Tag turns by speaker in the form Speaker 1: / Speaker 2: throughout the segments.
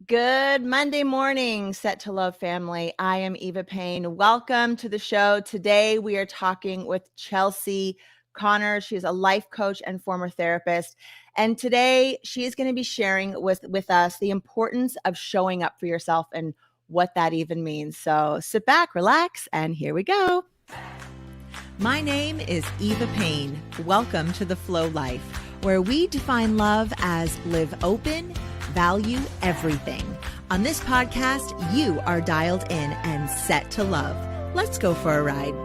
Speaker 1: Good Monday morning, Set to Love family. I am Eva Payne. Welcome to the show. Today we are talking with Chelsea Connors. She is a life coach and former therapist. And today she is going to be sharing with us the importance of showing up for yourself and what that even means. So sit back, relax, and here we go.
Speaker 2: My name is Eva Payne. Welcome to The Flow Life, where we define love as live open, value everything. On this podcast, you are dialed in and set to love. Let's go for a ride.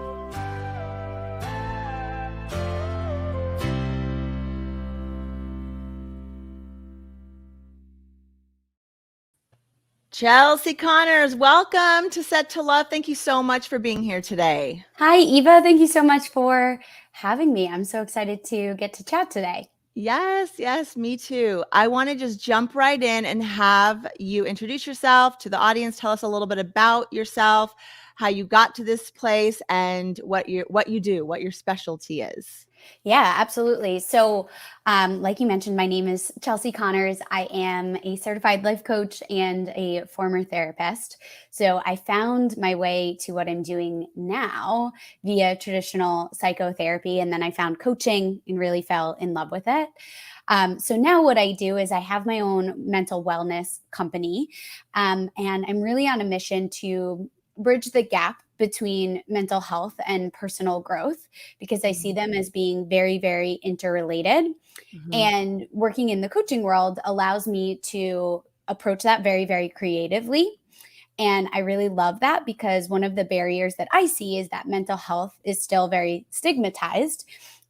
Speaker 1: Chelsea Connors, welcome to Set to Love. Thank you so much for being here today.
Speaker 3: Hi, Eva. Thank you so much for having me. I'm so excited to get to chat today.
Speaker 1: Yes, me too. I want to just jump right in and have you introduce yourself to the audience. Tell us a little bit about yourself, how you got to this place, and what you do, what your specialty is.
Speaker 3: Yeah, absolutely. So, like you mentioned, my name is Chelsea Connors. I am a certified life coach and a former therapist. So I found my way to what I'm doing now via traditional psychotherapy. And then I found coaching and really fell in love with it. So now what I do is I have my own mental wellness company. And I'm really on a mission to bridge the gap between mental health and personal growth, because I see them as being very, very interrelated. And working in the coaching world allows me to approach that very, very creatively. And I really love that, because one of the barriers that I see is that mental health is still very stigmatized.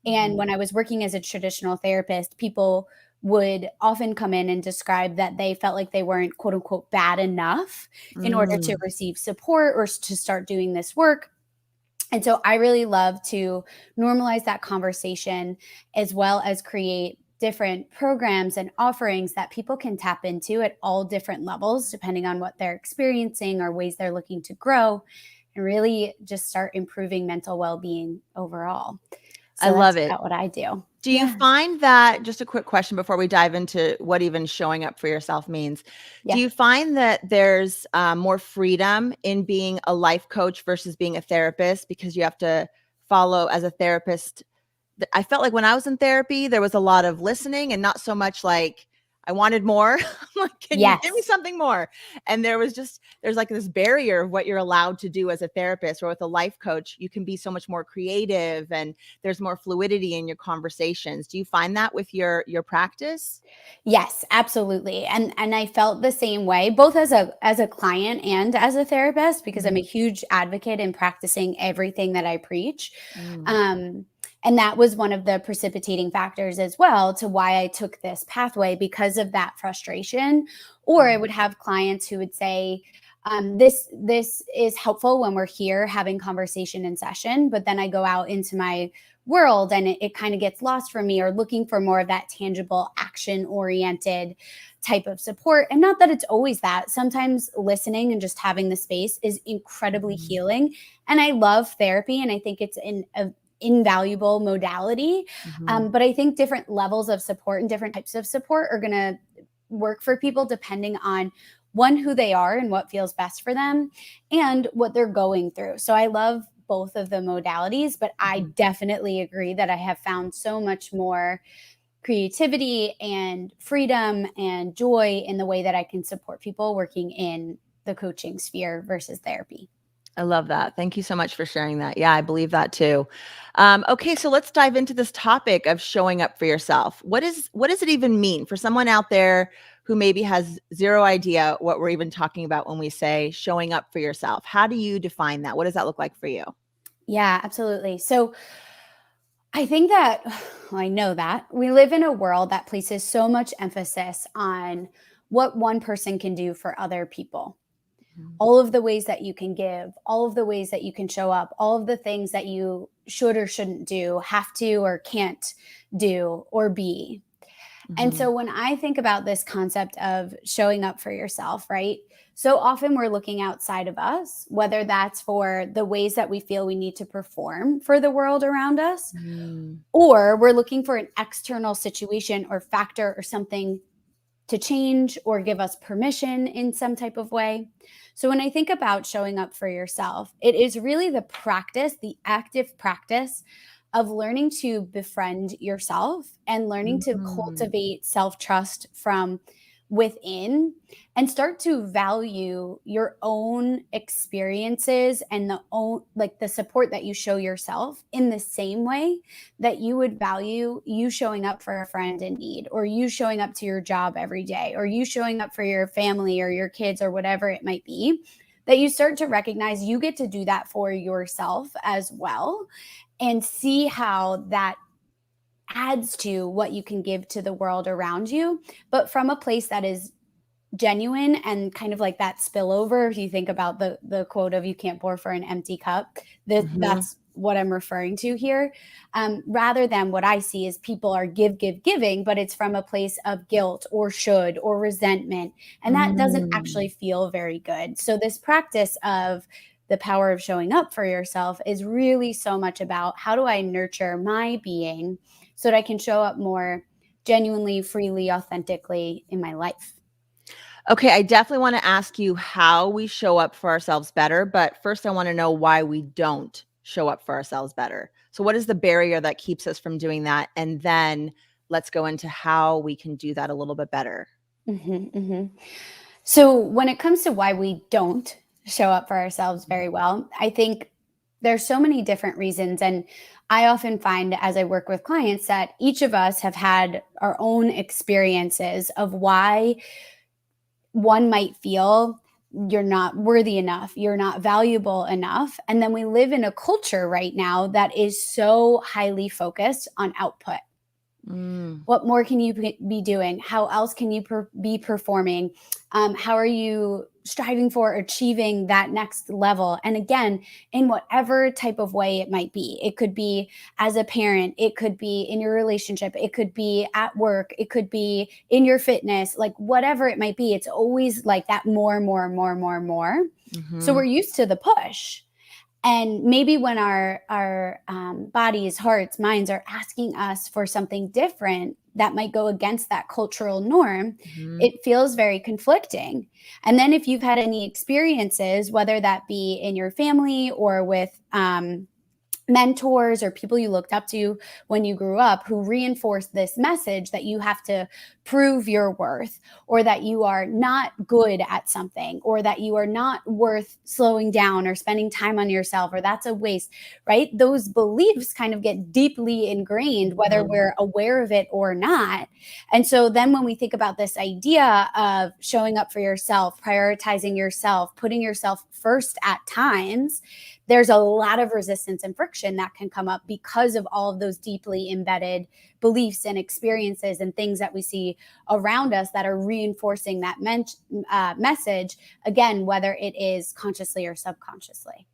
Speaker 3: And when I was working as a traditional therapist, people would often come in and describe that they felt like they weren't, quote unquote, bad enough in order to receive support or to start doing this work. And so I really love to normalize that conversation, as well as create different programs and offerings that people can tap into at all different levels, depending on what they're experiencing or ways they're looking to grow, and really just start improving mental well-being overall. So
Speaker 1: I love
Speaker 3: that's
Speaker 1: it.
Speaker 3: about what I do.
Speaker 1: Do you find that, just a quick question before we dive into what even showing up for yourself means, do you find that there's more freedom in being a life coach versus being a therapist, because you have to follow as a therapist? I felt like when I was in therapy, there was a lot of listening and not so much like I wanted more. Like, can you give me something more? And there's like this barrier of what you're allowed to do as a therapist, or with a life coach, you can be so much more creative and there's more fluidity in your conversations. Do you find that with your practice?
Speaker 3: Yes, absolutely. And I felt the same way, both as a client and as a therapist, because I'm a huge advocate in practicing everything that I preach. And that was one of the precipitating factors as well to why I took this pathway, because of that frustration. Or I would have clients who would say, this is helpful when we're here having conversation in session, but then I go out into my world and it kind of gets lost for me, or looking for more of that tangible, action oriented type of support. And not that it's always that. Sometimes listening and just having the space is incredibly healing. And I love therapy, and I think it's an invaluable modality. But I think different levels of support and different types of support are going to work for people depending on, one, who they are and what feels best for them, and what they're going through. So I love both of the modalities, but I definitely agree that I have found so much more creativity and freedom and joy in the way that I can support people working in the coaching sphere versus therapy.
Speaker 1: I love that. Thank you so much for sharing that. Yeah, I believe that too. Okay, so let's dive into this topic of showing up for yourself. What does it even mean for someone out there who maybe has zero idea what we're even talking about when we say showing up for yourself? How do you define that? What does that look like for you?
Speaker 3: Yeah, absolutely. So I think that, well, I know that we live in a world that places so much emphasis on what one person can do for other people. All of the ways that you can give, all of the ways that you can show up, all of the things that you should or shouldn't do, have to or can't do or be. And so when I think about this concept of showing up for yourself, right? So often we're looking outside of us, whether that's for the ways that we feel we need to perform for the world around us, or we're looking for an external situation or factor or something to change or give us permission in some type of way. So when I think about showing up for yourself, it is really the practice, the active practice of learning to befriend yourself and learning to
Speaker 1: Mhm.
Speaker 3: cultivate self-trust from within and start to value your own experiences and the support that you show yourself in the same way that you would value you showing up for a friend in need, or you showing up to your job every day, or you showing up for your family or your kids or whatever it might be. That you start to recognize you get to do that for yourself as well, and see how that adds to what you can give to the world around you, but from a place that is genuine and kind of like that spillover. If you think about the quote of "you can't pour for an empty cup,"
Speaker 1: Mhm.
Speaker 3: that's what I'm referring to here. Rather than what I see is people are giving, but it's from a place of guilt or should or resentment, and that doesn't
Speaker 1: Mm.
Speaker 3: actually feel very good. So this practice of the power of showing up for yourself is really so much about how do I nurture my being so that I can show up more genuinely, freely, authentically in my life.
Speaker 1: Okay, I definitely wanna ask you how we show up for ourselves better, but first I wanna know why we don't show up for ourselves better. So what is the barrier that keeps us from doing that? And then let's go into how we can do that a little bit better.
Speaker 3: Mhm, mhm. So when it comes to why we don't show up for ourselves very well, I think there's so many different reasons. And I often find as I work with clients that each of us have had our own experiences of why one might feel you're not worthy enough, you're not valuable enough. And then we live in a culture right now that is so highly focused on output.
Speaker 1: Mm.
Speaker 3: What more can you be doing? How else can you be performing? How are you striving for achieving that next level? And again, in whatever type of way it might be, it could be as a parent, it could be in your relationship, it could be at work, it could be in your fitness, like whatever it might be. It's always like that more, more, more, more, more. So we're
Speaker 1: Mhm.
Speaker 3: used to the push, and maybe when our bodies, hearts, minds are asking us for something different that might go against that cultural norm,
Speaker 1: Mhm.
Speaker 3: it feels very conflicting. And then if you've had any experiences, whether that be in your family or with mentors or people you looked up to when you grew up who reinforced this message that you have to prove your worth, or that you are not good at something, or that you are not worth slowing down or spending time on yourself, or that's a waste, right? Those beliefs kind of get deeply ingrained whether
Speaker 1: Mhm.
Speaker 3: we're aware of it or not. And so then when we think about this idea of showing up for yourself, prioritizing yourself, putting yourself first at times, there's a lot of resistance and friction that can come up because of all of those deeply embedded beliefs and experiences and things that we see around us that are reinforcing that message, again, whether it is consciously or subconsciously.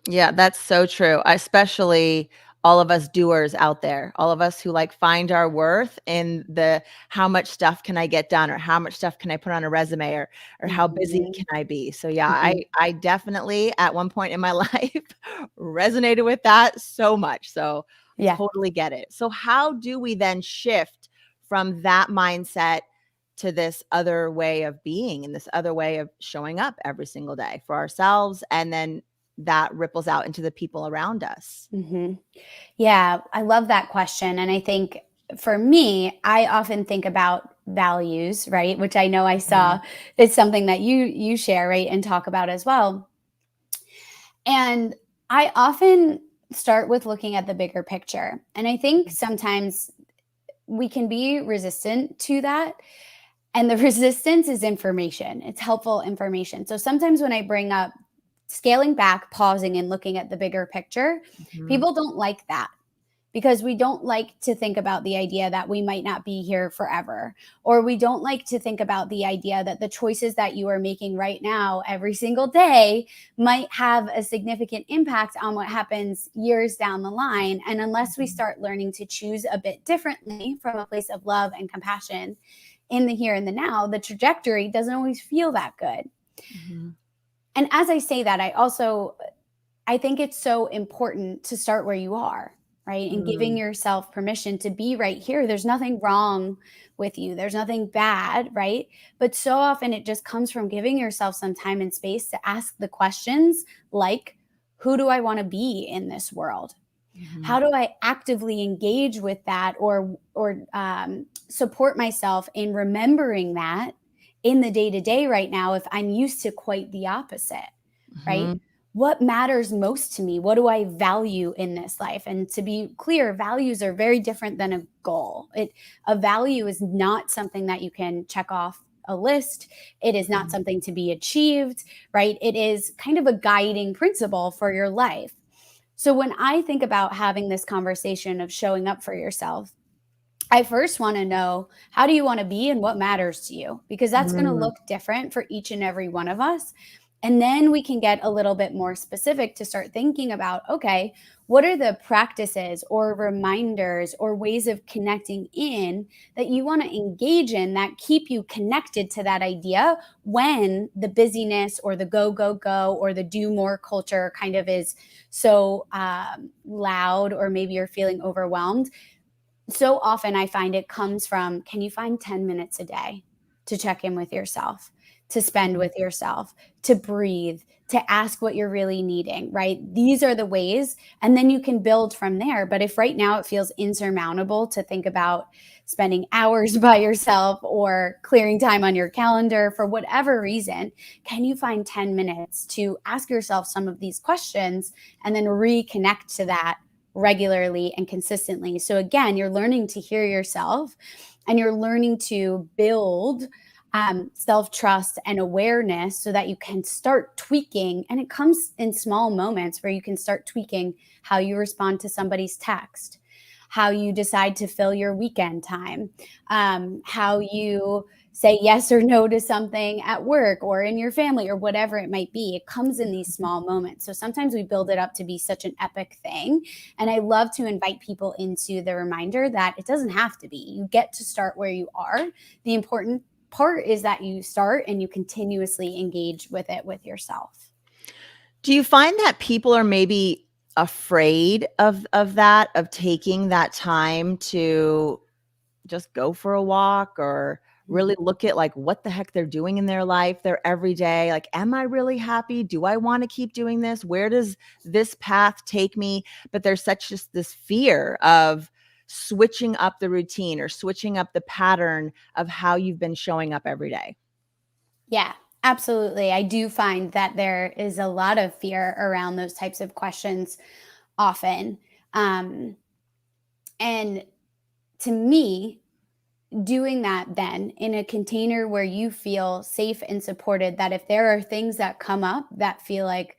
Speaker 1: Yeah, that's so true. Especially all of us doers out there, all of us who like find our worth in the how much stuff can I get done, or how much stuff can I put on a resume, or how busy
Speaker 3: Mhm,
Speaker 1: can I be. So yeah,
Speaker 3: mhm.
Speaker 1: I definitely at one point in my life resonated with that so much. So
Speaker 3: Yeah.
Speaker 1: totally get it. So how do we then shift from that mindset to this other way of being and this other way of showing up every single day for ourselves, and then that ripples out into the people around us?
Speaker 3: Mhm. Yeah, I love that question. And I think for me, I often think about values, right? Which I know I
Speaker 1: Mhm.
Speaker 3: saw is something that you share, right, and talk about as well. And I often start with looking at the bigger picture. And I think sometimes we can be resistant to that. And the resistance is information, it's helpful information. So sometimes when I bring up scaling back, pausing, and looking at the bigger picture,
Speaker 1: Mhm.
Speaker 3: people don't like that, because we don't like to think about the idea that we might not be here forever. Or we don't like to think about the idea that the choices that you are making right now, every single day, might have a significant impact on what happens years down the line. And unless we
Speaker 1: Mhm.
Speaker 3: start learning to choose a bit differently from a place of love and compassion in the here and the now, the trajectory doesn't always feel that good.
Speaker 1: Mhm.
Speaker 3: And as I say that, I think it's so important to start where you are. right? And giving yourself permission to be right here. There's nothing wrong with you. There's nothing bad, right? But so often it just comes from giving yourself some time and space to ask the questions like, who do I want to be in this world? How do I actively engage with that or support myself in remembering that in the day to day right now if I'm used to quite the opposite, right? What matters most to me? What do I value in this life? And to be clear, values are very different than a goal. A value is not something that you can check off a list. It is not something to be achieved, right? It is kind of a guiding principle for your life. So when I think about having this conversation of showing up for yourself, I first want to know, how do you want to be and what matters to you? Because that's going to look different for each and every one of us. And then we can get a little bit more specific to start thinking about, okay, what are the practices or reminders or ways of connecting in that you want to engage in that keep you connected to that idea when the busyness or the go, go, go or the do more culture kind of is so loud, or maybe you're feeling overwhelmed. So often I find it comes from, can you find 10 minutes a day to check in with yourself, to spend with yourself, to breathe, to ask what you're really needing, right? These are the ways, and then you can build from there. But if right now it feels insurmountable to think about spending hours by yourself or clearing time on your calendar for whatever reason, can you find 10 minutes to ask yourself some of these questions and then reconnect to that regularly and consistently? So again, you're learning to hear yourself and you're learning to build self-trust and awareness so that you can start tweaking. And it comes in small moments where you can start tweaking how you respond to somebody's text, how you decide to fill your weekend time, how you say yes or no to something at work or in your family or whatever it might be. It comes in these small moments. So sometimes we build it up to be such an epic thing. And I love to invite people into the reminder that it doesn't have to be. You get to start where you are. The important part is that you start and you continuously engage with it with yourself.
Speaker 1: Do you find that people are maybe afraid of that, of taking that time to just go for a walk or really look at like what the heck they're doing in their life, their everyday? Like, am I really happy? Do I want to keep doing this? Where does this path take me? But there's such just this fear of switching up the routine or switching up the pattern of how you've been showing up every day.
Speaker 3: Yeah, absolutely. I do find that there is a lot of fear around those types of questions often. And to me, doing that then in a container where you feel safe and supported, that if there are things that come up that feel like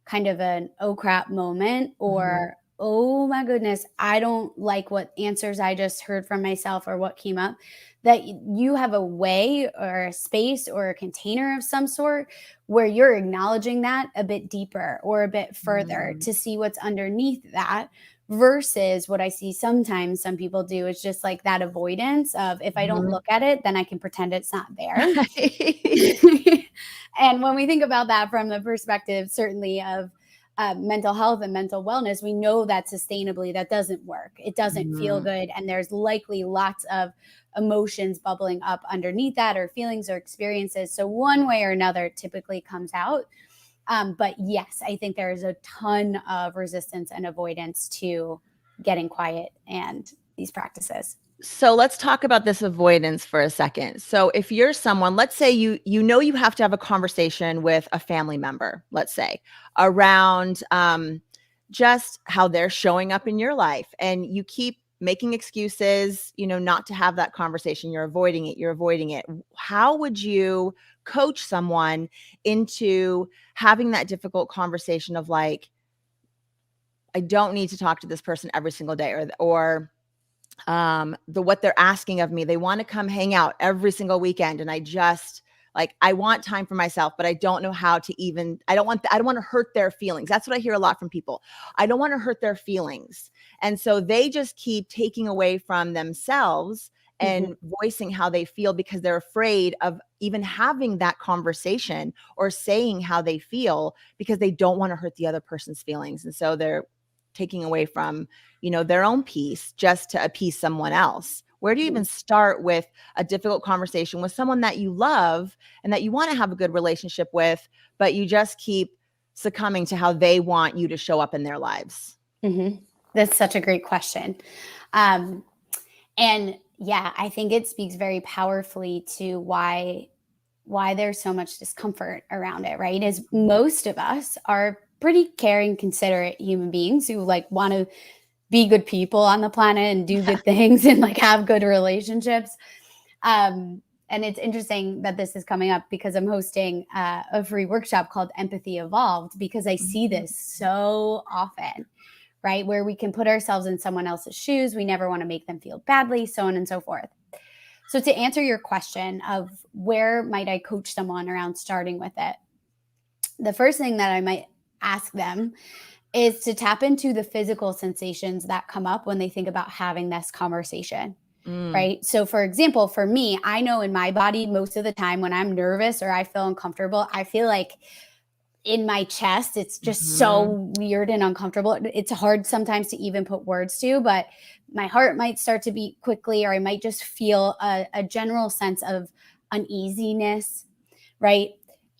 Speaker 3: kind of an oh crap moment or oh my goodness, I don't like what answers I just heard from myself or what came up, that you have a way or a space or a container of some sort where you're acknowledging that a bit deeper or a bit further to see what's underneath that. Versus what I see sometimes some people do is just like that avoidance of, if I don't look at it, then I can pretend it's not there. And when we think about that from the perspective, certainly of mental health and mental wellness, we know that sustainably that doesn't work. It doesn't feel good. And there's likely lots of emotions bubbling up underneath that, or feelings or experiences. So one way or another, it typically comes out. But yes, I think there is a ton of resistance and avoidance to getting quiet and these practices.
Speaker 1: So let's talk about this avoidance for a second. So if you're someone, let's say you know you have to have a conversation with a family member, let's say, around just how they're showing up in your life, and you keep making excuses, not to have that conversation. You're avoiding it. How would you coach someone into having that difficult conversation of like, I don't need to talk to this person every single day, or what they're asking of me, they want to come hang out every single weekend, and I just like, I want time for myself, but I don't know how to even, I don't want to hurt their feelings. That's what I hear a lot from people. I don't want to hurt their feelings. And so they just keep taking away from themselves and voicing how they feel because they're afraid of even having that conversation or saying how they feel because they don't want to hurt the other person's feelings. And so they're taking away from, their own peace just to appease someone else? Where do you even start with a difficult conversation with someone that you love and that you want to have a good relationship with, but you just keep succumbing to how they want you to show up in their lives?
Speaker 3: Mm-hmm. That's such a great question. And yeah, I think it speaks very powerfully to why there's so much discomfort around it, right? Is most of us are pretty caring, considerate human beings who like want to be good people on the planet and do good things and like have good relationships. And it's interesting that this is coming up because I'm hosting a free workshop called Empathy Evolved, because I see this so often, right? Where we can put ourselves in someone else's shoes. We never want to make them feel badly, so on and so forth. So to answer your question of where might I coach someone around starting with it, the first thing that I might ask them is to tap into the physical sensations that come up when they think about having this conversation, right? So for example, for me, I know in my body most of the time when I'm nervous or I feel uncomfortable, I feel like in my chest, it's just so weird and uncomfortable. It's hard sometimes to even put words to, but my heart might start to beat quickly, or I might just feel a general sense of uneasiness, right?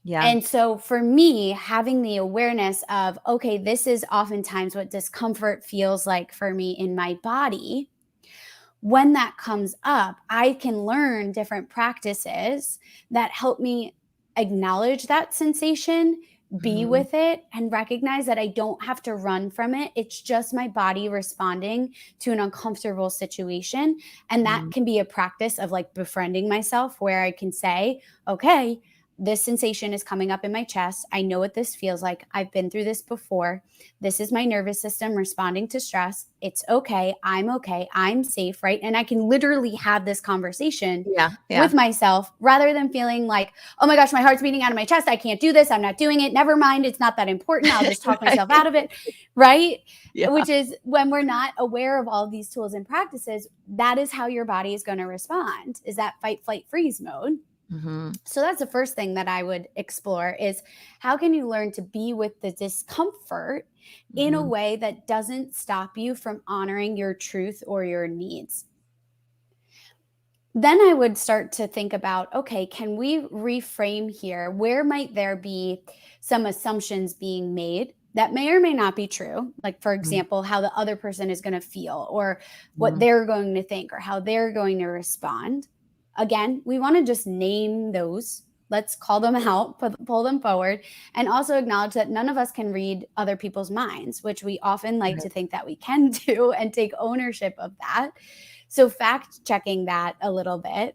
Speaker 1: Yeah.
Speaker 3: And so for me, having the awareness of, okay, this is oftentimes what discomfort feels like for me in my body. When that comes up, I can learn different practices that help me acknowledge that sensation, be with it, and recognize that I don't have to run from it. It's just my body responding to an uncomfortable situation. And that can be a practice of like befriending myself, where I can say, okay, this sensation is coming up in my chest. I know what this feels like. I've been through this before. This is my nervous system responding to stress. It's okay. I'm safe, right? And I can literally have this conversation with myself rather than feeling like, oh my gosh, my heart's beating out of my chest. I can't do this. I'm not doing it. Never mind. It's not that important. I'll just talk myself out of it, right?
Speaker 1: Yeah.
Speaker 3: Which is when we're not aware of all of these tools and practices, that is how your body is going to respond, is that fight, flight, freeze mode. So that's the first thing that I would explore is how can you learn to be with the discomfort in a way that doesn't stop you from honoring your truth or your needs? Then I would start to think about, okay, can we reframe here? Where might there be some assumptions being made that may or may not be true? Like, for example, how the other person is going to feel, or what they're going to think, or how they're going to respond. Again, we want to just name those. Let's call them out, pull them forward, and also acknowledge that none of us can read other people's minds, which we often like to think that we can do and take ownership of that. So fact checking that a little bit,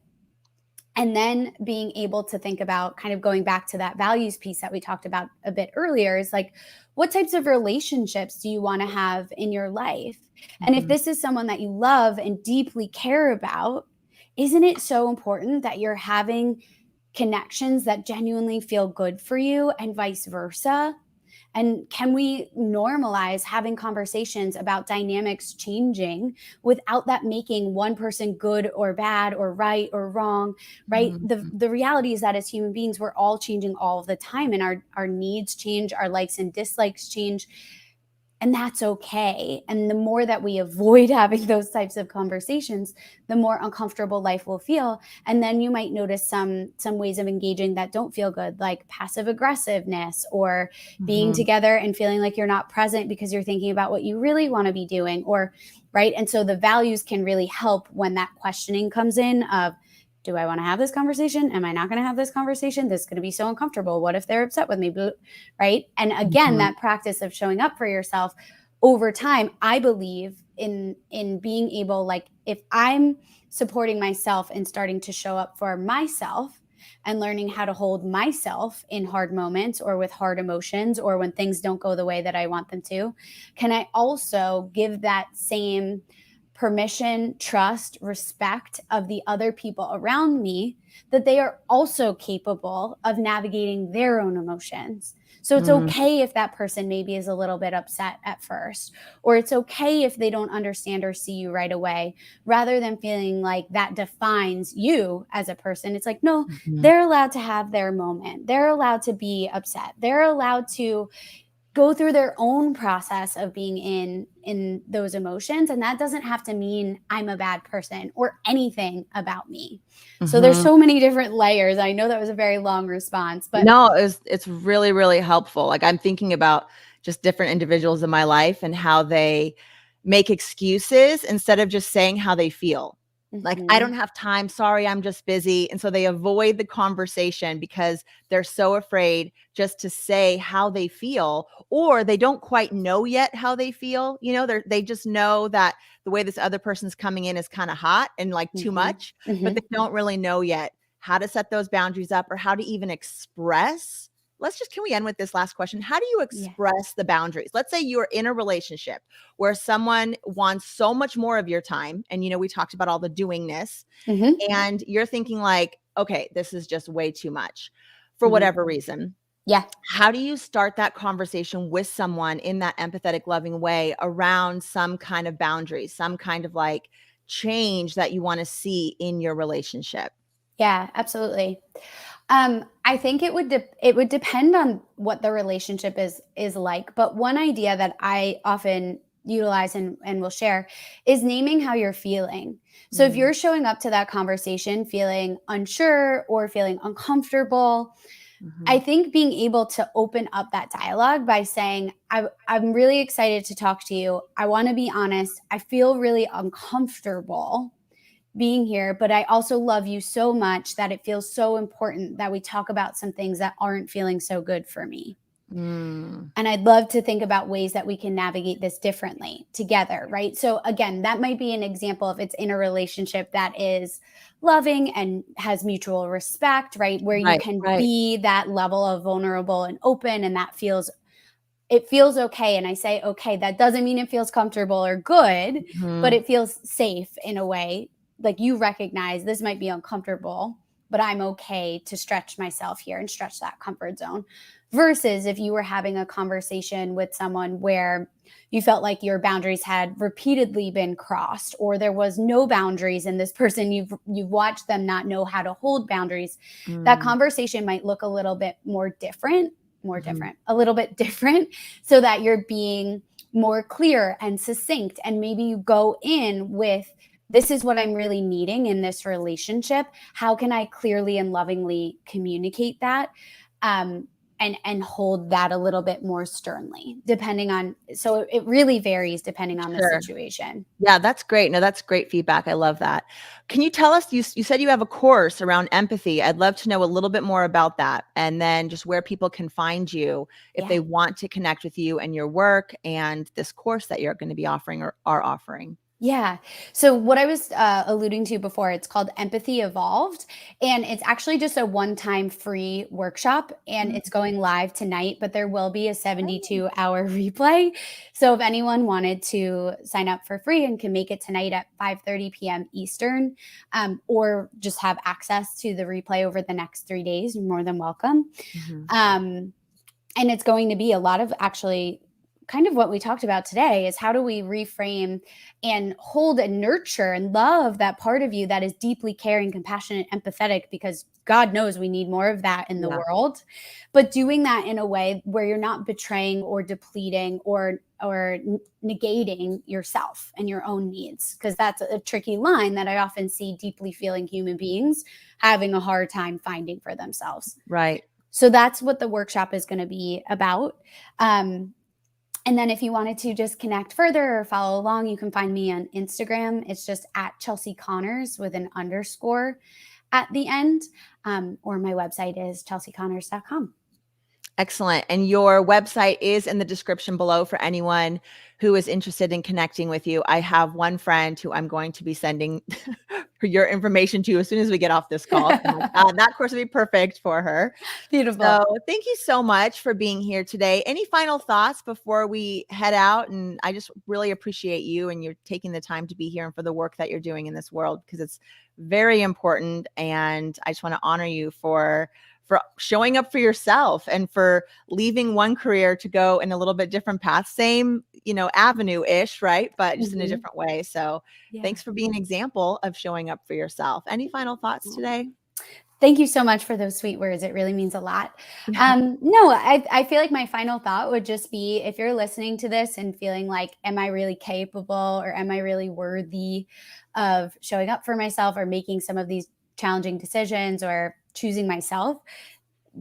Speaker 3: and then being able to think about kind of going back to that values piece that we talked about a bit earlier is like, what types of relationships do you want to have in your life? And if this is someone that you love and deeply care about, isn't it so important that you're having connections that genuinely feel good for you and vice versa? And can we normalize having conversations about dynamics changing without that making one person good or bad or right or wrong, right? The reality is that as human beings, we're all changing all of the time, and our needs change, our likes and dislikes change. And that's okay. And the more that we avoid having those types of conversations, the more uncomfortable life will feel. And then you might notice some ways of engaging that don't feel good, like passive aggressiveness, or being together and feeling like you're not present because you're thinking about what you really want to be doing, or right. And so the values can really help when that questioning comes in of, do I want to have this conversation? Am I not going to have this conversation? This is going to be so uncomfortable. What if they're upset with me? Right. And again, that practice of showing up for yourself over time, I believe in being able, like, if I'm supporting myself and starting to show up for myself and learning how to hold myself in hard moments or with hard emotions or when things don't go the way that I want them to, can I also give that same permission, trust, respect of the other people around me, that they are also capable of navigating their own emotions. So it's okay if that person maybe is a little bit upset at first, or it's okay if they don't understand or see you right away, rather than feeling like that defines you as a person. It's like, no, they're allowed to have their moment. They're allowed to be upset. They're allowed to go through their own process of being in those emotions, and that doesn't have to mean I'm a bad person or anything about me. So there's so many different layers. I know that was a very long response, but
Speaker 1: no, it's really, really helpful. Like, I'm thinking about just different individuals in my life and how they make excuses instead of just saying how they feel. Like, I don't have time. Sorry, I'm just busy. And so they avoid the conversation because they're so afraid just to say how they feel, or they don't quite know yet how they feel. You know, they just know that the way this other person's coming in is kind of hot and like too much, but they don't really know yet how to set those boundaries up or how to even express. Can we end with this last question? How do you express the boundaries? Let's say you're in a relationship where someone wants so much more of your time. And, we talked about all the doingness and you're thinking like, okay, this is just way too much for whatever reason.
Speaker 3: Yeah.
Speaker 1: How do you start that conversation with someone in that empathetic, loving way around some kind of boundaries, some kind of like change that you want to see in your relationship?
Speaker 3: Yeah, absolutely. I think it would depend on what the relationship is like. But one idea that I often utilize and will share is naming how you're feeling. So if you're showing up to that conversation feeling unsure or feeling uncomfortable, I think being able to open up that dialogue by saying, I'm really excited to talk to you. I want to be honest. I feel really uncomfortable being here, but I also love you so much that it feels so important that we talk about some things that aren't feeling so good for me. And I'd love to think about ways that we can navigate this differently together, right? So again, that might be an example if it's in a relationship that is loving and has mutual respect, right? Where you can be that level of vulnerable and open, and it feels okay. And I say, okay, that doesn't mean it feels comfortable or good, but it feels safe in a way. Like you recognize this might be uncomfortable, but I'm okay to stretch myself here and stretch that comfort zone. Versus if you were having a conversation with someone where you felt like your boundaries had repeatedly been crossed, or there was no boundaries, and this person, you've watched them not know how to hold boundaries, that conversation might look a little bit a little bit different, so that you're being more clear and succinct. And maybe you go in with, this is what I'm really needing in this relationship. How can I clearly and lovingly communicate that? And hold that a little bit more sternly, depending on, so it really varies depending on the situation.
Speaker 1: Yeah, that's great. No, that's great feedback. I love that. Can you tell us, you said you have a course around empathy. I'd love to know a little bit more about that, and then just where people can find you if they want to connect with you and your work and this course that you're going to be offering or are offering.
Speaker 3: Yeah. So what I was alluding to before, it's called Empathy Evolved, and it's actually just a one-time free workshop, and it's going live tonight, but there will be a 72-hour replay. So if anyone wanted to sign up for free and can make it tonight at 5:30 p.m. Eastern, or just have access to the replay over the next 3 days, you're more than welcome. And it's going to be a lot of actually kind of what we talked about today is how do we reframe and hold and nurture and love that part of you that is deeply caring, compassionate, empathetic, because God knows we need more of that in the world, but doing that in a way where you're not betraying or depleting or negating yourself and your own needs, because that's a tricky line that I often see deeply feeling human beings having a hard time finding for themselves.
Speaker 1: Right.
Speaker 3: So that's what the workshop is going to be about. And then if you wanted to just connect further or follow along, you can find me on Instagram. It's just at Chelsea Connors with an underscore at the end. Or my website is chelseaconnors.com.
Speaker 1: Excellent. And your website is in the description below for anyone who is interested in connecting with you. I have one friend who I'm going to be sending your information to as soon as we get off this call. That course would be perfect for her.
Speaker 3: Beautiful.
Speaker 1: So thank you so much for being here today. Any final thoughts before we head out? And I just really appreciate you and you're taking the time to be here and for the work that you're doing in this world, because it's very important. And I just want to honor you for showing up for yourself and for leaving one career to go in a little bit different path, same, avenue-ish, right? But just in a different way. So thanks for being an example of showing up for yourself. Any final thoughts today?
Speaker 3: Thank you so much for those sweet words. It really means a lot. No, I feel like my final thought would just be, if you're listening to this and feeling like, am I really capable, or am I really worthy of showing up for myself or making some of these challenging decisions or choosing myself?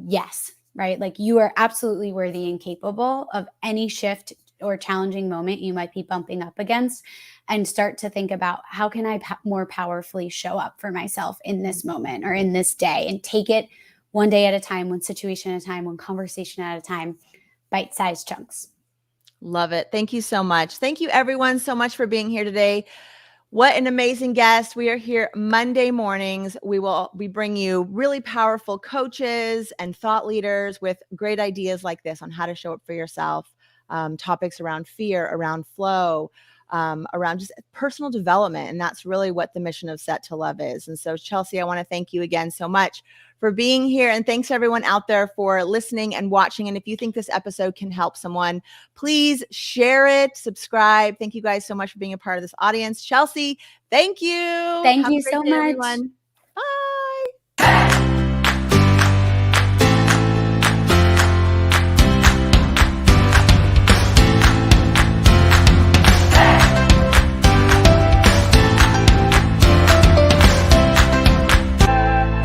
Speaker 3: Yes, right? Like, you are absolutely worthy and capable of any shift or challenging moment you might be bumping up against, and start to think about, how can I more powerfully show up for myself in this moment or in this day, and take it one day at a time, one situation at a time, one conversation at a time, bite-sized chunks.
Speaker 1: Love it. Thank you so much. Thank you everyone so much for being here today. What an amazing guest. We are here Monday mornings. We bring you really powerful coaches and thought leaders with great ideas like this on how to show up for yourself. Topics around fear, around flow, around just personal development. And that's really what the mission of Set to Love is. And so, Chelsea, I want to thank you again so much for being here. And thanks everyone out there for listening and watching. And if you think this episode can help someone, please share it, subscribe. Thank you guys so much for being a part of this audience. Chelsea, thank you.
Speaker 3: Thank
Speaker 1: Have
Speaker 3: you
Speaker 1: a great
Speaker 3: so
Speaker 1: day,
Speaker 3: much.
Speaker 1: everyone.